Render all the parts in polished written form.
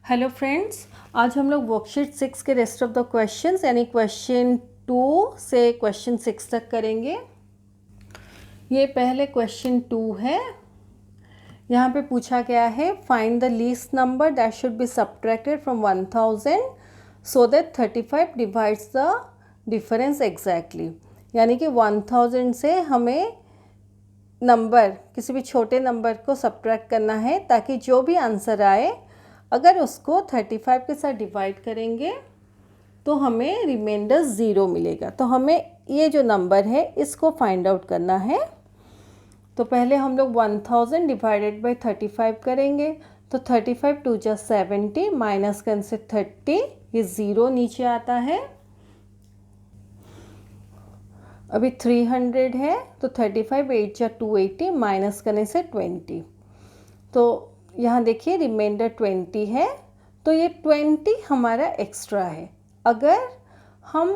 Hello friends, आज हम लोग वर्कशीट 6 के रेस्ट ऑफ द क्वेश्चंस यानी क्वेश्चन 2 से क्वेश्चन 6 तक करेंगे। ये पहले क्वेश्चन 2 है। यहाँ पे पूछा गया है find the least number that should be subtracted from 1000 so that 35 divides the difference exactly. यानी कि 1000 से हमें नंबर किसी भी छोटे नंबर को सब्ट्रैक्ट करना है ताकि जो भी आंसर आए अगर उसको 35 के साथ डिवाइड करेंगे तो हमें रिमाइंडर 0 मिलेगा। तो हमें ये जो नंबर है इसको फाइंड आउट करना है। तो पहले हम लोग 1000 डिवाइडेड बाय 35 करेंगे। तो 35 टू जा 70 माइनस करने से 30, ये 0 नीचे आता है। अभी 300 है तो 35 8 जा 280 माइनस करने से 20। तो यहाँ देखिए रिमाइंडर 20 है, तो ये 20 हमारा एक्स्ट्रा है। अगर हम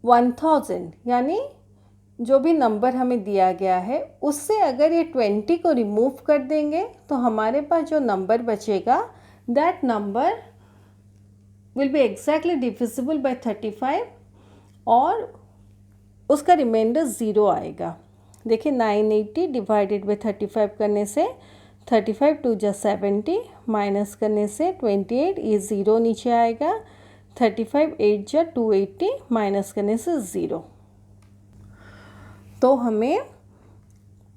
1000 यानी जो भी नंबर हमें दिया गया है उससे अगर ये 20 को रिमूव कर देंगे तो हमारे पास जो नंबर बचेगा that number will be exactly divisible by 35 और उसका रिमाइंडर 0 आएगा। देखिए 980 डिवाइडेड बाय 35 करने से 35 टू जा 70 माइनस करने से 28, ये 0 नीचे आएगा। 35 8 जा 280 माइनस करने से 0। तो हमें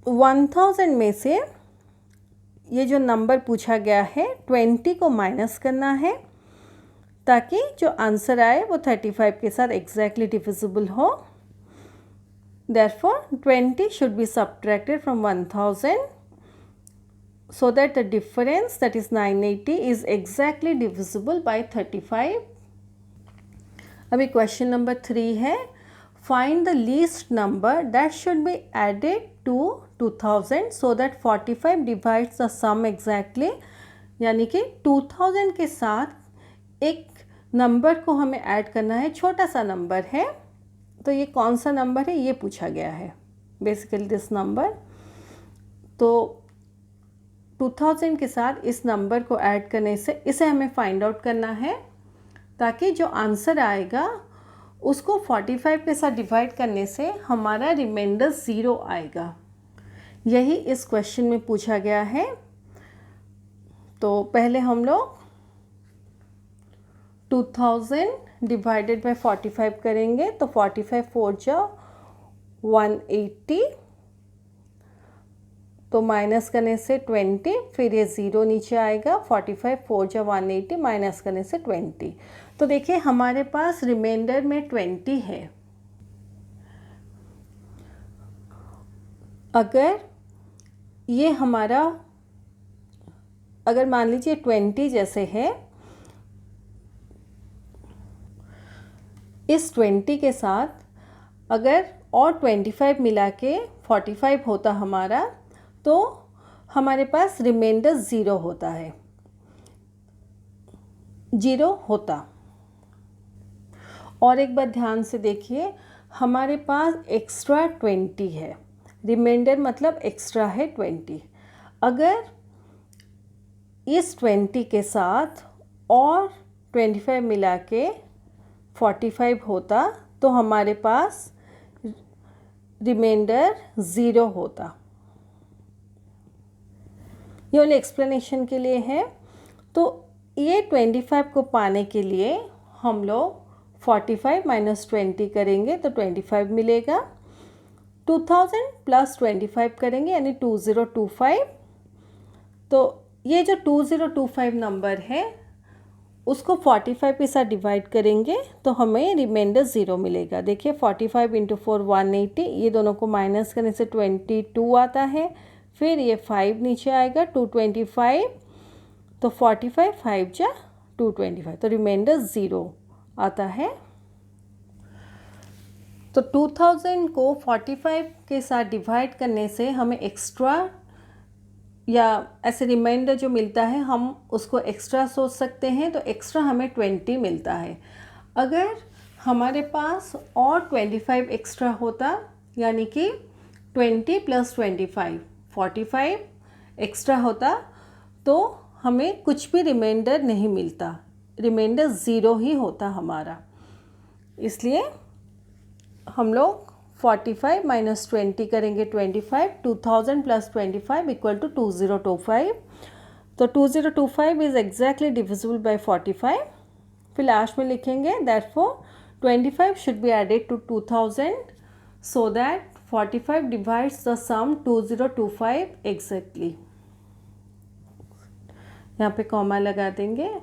1000 में से ये जो नंबर पूछा गया है 20 को माइनस करना है ताकि जो आंसर आए वो 35 के साथ एग्जैक्टली डिविजिबल हो। Therefore 20 should be subtracted from 1000 so that the difference, that is 980, is exactly divisible by 35. अभी क्वेश्चन नंबर 3 है find the least number that should be added to 2000 so that 45 divides the sum exactly. यानी कि 2000 के साथ एक number को हमें add करना है, छोटा सा नंबर है। तो ये कौन सा नंबर है ये पूछा गया है, बेसिकली दिस नंबर। तो 2000 के साथ इस नंबर को ऐड करने से इसे हमें फाइंड आउट करना है ताकि जो आंसर आएगा उसको 45 के साथ डिवाइड करने से हमारा रिमाइंडर 0 आएगा। यही इस क्वेश्चन में पूछा गया है। तो पहले हम लोग 2000 डिवाइडेड बाय 45 करेंगे। तो 45 4 जा 180, तो माइनस करने से 20, फिर ये 0 नीचे आएगा। 45 4 जा 180 माइनस करने से 20। तो देखिए हमारे पास रिमाइंडर में 20 है। अगर ये हमारा, अगर मान लीजिए 20 जैसे है, इस 20 के साथ अगर और 25 मिला के 45 होता हमारा, तो हमारे पास रिमाइंडर 0 होता है, 0 होता। और एक बार ध्यान से देखिए, हमारे पास एक्स्ट्रा 20 है, रिमाइंडर मतलब एक्स्ट्रा है 20। अगर इस 20 के साथ और 25 मिला के 45 होता तो हमारे पास रिमाइंडर 0 होता। ये वाले एक्सप्लेनेशन के लिए है। तो ये 25 को पाने के लिए हम लोग 45 माइनस 20 करेंगे तो 25 मिलेगा। 2000 प्लस 25 करेंगे यानी 2025। तो ये जो 2025 नंबर है उसको 45 के साथ डिवाइड करेंगे तो हमें रिमाइंडर 0 मिलेगा। देखिए 45 इंटू 4 180, ये दोनों को माइनस करने से 22 आता है। फिर ये 5 नीचे आएगा 225, तो 45 5 जा 225, तो रिमाइंडर 0 आता है। तो 2000 को 45 के साथ डिवाइड करने से हमें एक्स्ट्रा या ऐसे रिमाइंडर जो मिलता है हम उसको एक्स्ट्रा सोच सकते हैं। तो एक्स्ट्रा हमें 20 मिलता है। अगर हमारे पास और 25 एक्स्ट्रा होता यानी कि 20 प्लस 25 45 एक्स्ट्रा होता तो हमें कुछ भी रिमाइंडर नहीं मिलता, रिमाइंडर ज़ीरो ही होता हमारा। इसलिए हम लोग 45 माइनस 20 करेंगे 25, 2000 प्लस 25 इक्वल टू 2025। तो 2025 इज़ एग्जैक्टली डिविजिबल बाय 45। फिर लास्ट में लिखेंगे therefore 25 should be added to 2000 so that 45 divides the sum 2025 exactly. यहाँ पे कॉमा लगा देंगे।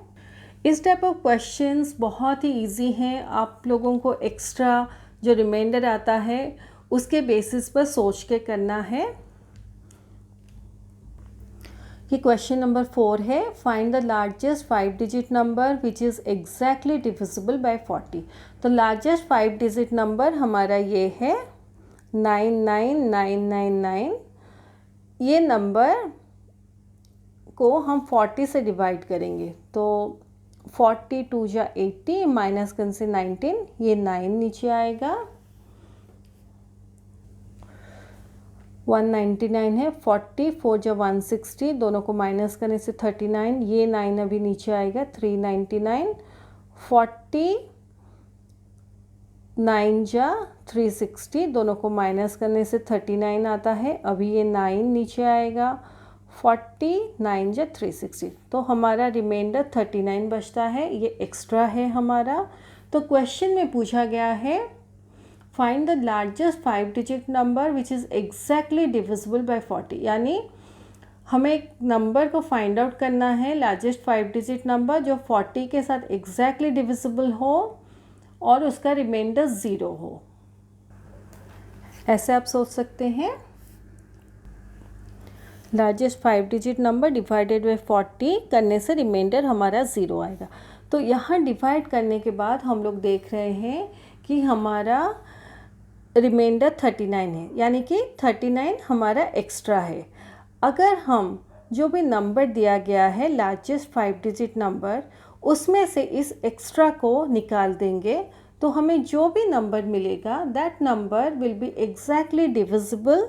इस टाइप ऑफ क्वेश्चंस बहुत ही इजी हैं। आप लोगों को एक्स्ट्रा जो रिमाइंडर आता है उसके बेसिस पर सोच के करना है। ये क्वेश्चन नंबर 4 है, find the largest 5 digit number which is exactly divisible by 40। तो लार्जेस्ट 5 डिजिट नंबर हमारा ये है 99999। ये नंबर को हम 40 से डिवाइड करेंगे तो 40 2 जा 80 माइनस करने से 19, ये 9 नीचे आएगा। 199 है, 40 4 जा 160, दोनों को माइनस करने से 39, ये 9 अभी नीचे आएगा 399। 40 9 जा 360, दोनों को माइनस करने से 39 आता है, अभी ये 9 नीचे आएगा। 49 जा 360, तो हमारा रिमाइंडर 39 बचता है, ये एक्स्ट्रा है हमारा। तो क्वेश्चन में पूछा गया है find the largest 5 digit number which is exactly divisible by 40। यानी हमें एक नंबर को फाइंड आउट करना है, लार्जेस्ट 5 डिजिट नंबर जो 40 के साथ एग्जैक्टली डिविजिबल हो और उसका रिमाइंडर 0 हो। ऐसे आप सोच सकते हैं, largest 5 digit number divided by 40 करने से रिमाइंडर हमारा 0 आएगा। तो यहाँ डिवाइड करने के बाद हम लोग देख रहे हैं कि हमारा रिमाइंडर 39 है, यानी कि 39 हमारा एक्स्ट्रा है। अगर हम जो भी नंबर दिया गया है लार्जेस्ट 5 डिजिट नंबर, उसमें से इस एक्स्ट्रा को निकाल देंगे तो हमें जो भी नंबर मिलेगा that number will be exactly divisible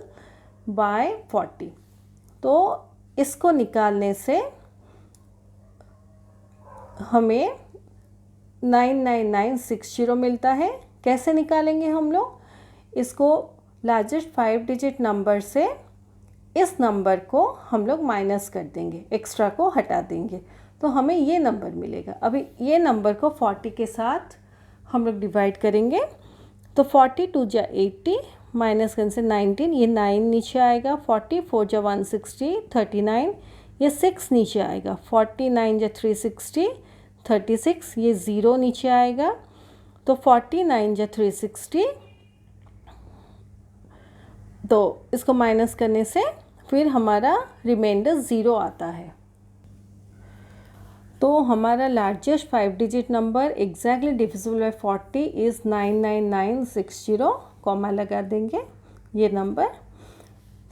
by 40। तो इसको निकालने से हमें 99960 मिलता है। कैसे निकालेंगे हम लोग इसको? लार्जेस्ट 5 डिजिट नंबर से इस नंबर को हम लोग माइनस कर देंगे, एक्स्ट्रा को हटा देंगे, तो हमें ये नंबर मिलेगा। अभी ये नंबर को 40 के साथ हम लोग डिवाइड करेंगे तो 40 2 जा 80 माइनस करने से 19, ये 9 नीचे आएगा। 40 4 जा 160 39, ये 6 नीचे आएगा। 49 जा 360 36, ये 0 नीचे आएगा। तो 49 जा 360, तो इसको माइनस करने से फिर हमारा रिमाइंडर 0 आता है। तो हमारा largest 5 digit number exactly divisible by 40 is 99960, comma लगा देंगे ये नंबर।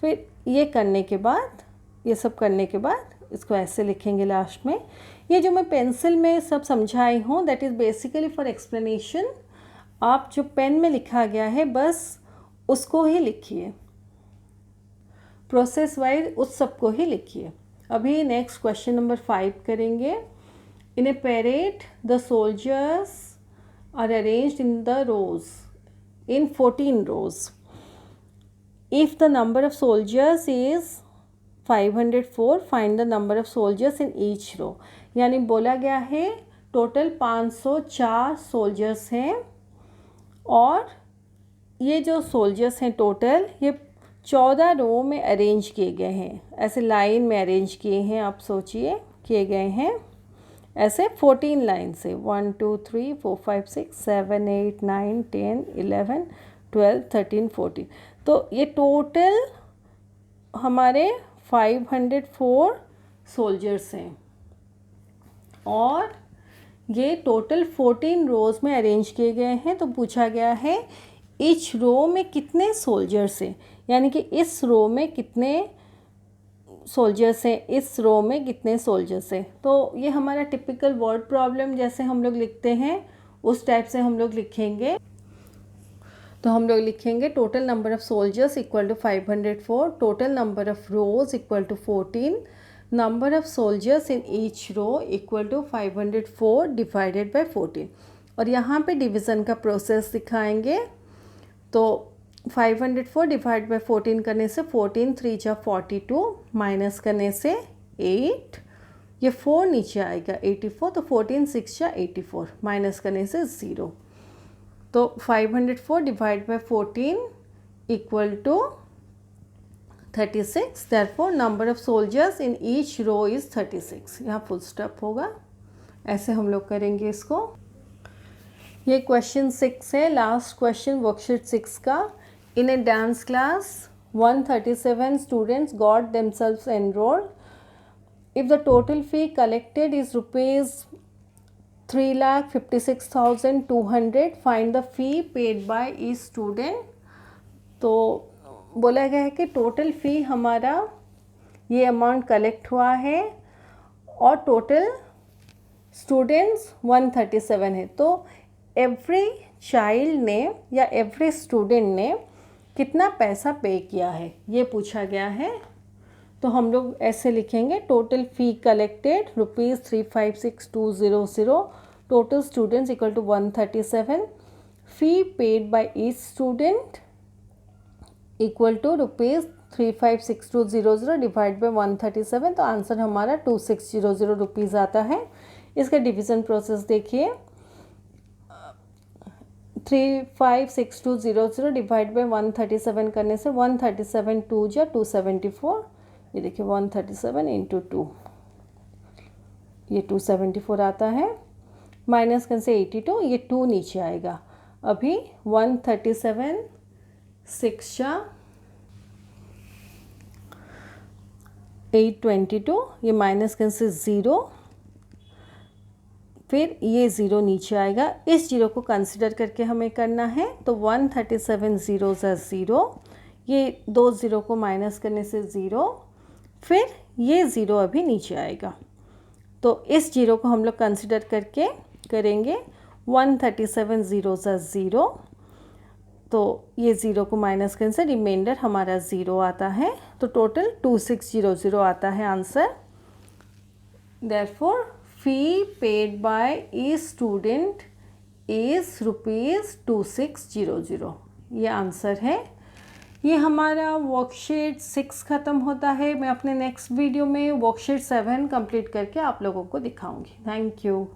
फिर ये करने के बाद, ये सब करने के बाद इसको ऐसे लिखेंगे लास्ट में। ये जो मैं पेंसिल में सब समझाई हूँ that is basically for explanation. आप जो पेन में लिखा गया है बस उसको ही लिखिए, प्रोसेस वाइज उस सब को ही लिखिए। अभी नेक्स्ट क्वेश्चन नंबर 5 करेंगे। In a parade the soldiers are arranged in the rows in 14 rows. If the number of soldiers is 504 find the number of soldiers in each row. यानी बोला गया है टोटल 504 सोल्जर्स हैं और ये जो soldiers हैं टोटल ये 14 रो में अरेंज किए गए हैं, ऐसे लाइन में अरेंज किए हैं। आप सोचिए किए गए हैं ऐसे 14 लाइन से 1 2 3 4 5 6 7 8 9 10 11 12 13 14। तो ये टोटल हमारे 504 सोल्जर्स हैं और ये टोटल 14 रोज़ में अरेंज किए गए हैं। तो पूछा गया है इच रो में कितने सोल्जर्स हैं, यानी कि इस रो में कितने सोल्जर्स हैं, इस रो में कितने सोल्जर्स हैं। तो ये हमारा टिपिकल वर्ड प्रॉब्लम जैसे हम लोग लिखते हैं उस टाइप से हम लोग लिखेंगे। तो हम लोग लिखेंगे total number of soldiers equal to 504, total number of rows equal to 14, number of soldiers in each row equal to 504 divided by 14। और यहाँ पे डिवीज़न का प्रोसेस दिखाएंगे। तो 504 डिवाइड बाय 14 करने से 14 3 जा 42, माइनस करने से 8, ये 4 नीचे आएगा 84, तो 14 6 जा 84, माइनस करने से 0। तो 504 divide by 14 equal to 36। Therefore number of soldiers in each row is 36। यहाँ फुल स्टॉप होगा। ऐसे हम लोग करेंगे इसको। ये क्वेश्चन 6 है, लास्ट क्वेश्चन वर्कशीट 6 का। In a dance class 137 students got themselves enrolled. If the total fee collected is rupees 3,56,200, find the fee paid by each student. तो बोला गया है कि टोटल फ़ी हमारा ये अमाउंट कलेक्ट हुआ है और टोटल स्टूडेंट्स 137 है। तो एवरी चाइल्ड ने या एवरी स्टूडेंट ने कितना पैसा पे किया है ये पूछा गया है। तो हम लोग ऐसे लिखेंगे, total fee collected rupees 356,200, total students equal to 137, fee paid by each student equal to rupees 356,200 divide by 137। तो आंसर हमारा 2600 रुपीज़ आता है। इसका डिवीज़न प्रोसेस देखिए, 356,200 डिवाइड बाय 137 करने से 137 2 जा 274, ये देखिए 137 इंटू 2, ये 274 आता है। माइनस करने से 82, ये 2 नीचे आएगा। अभी 137 6 जा 822, ये माइनस करने से 0, फिर ये 0 नीचे आएगा। इस 0 को कंसिडर करके हमें करना है। तो 137 0 ज़ा 0, ये 2 0 को माइनस करने से 0, फिर ये 0 अभी नीचे आएगा। तो इस 0 को हम लोग कंसिडर करके करेंगे। 137 0 ज़ा 0, तो ये 0 को माइनस करने से रिमाइंडर हमारा 0 आता है। तो टोटल 2600 आता है answer. Therefore fee paid by each student is rupees 2600, ये आंसर है। ये हमारा वर्कशीट 6 ख़त्म होता है। मैं अपने नेक्स्ट वीडियो में वर्कशीट 7 कंप्लीट करके आप लोगों को दिखाऊंगी। Thank you.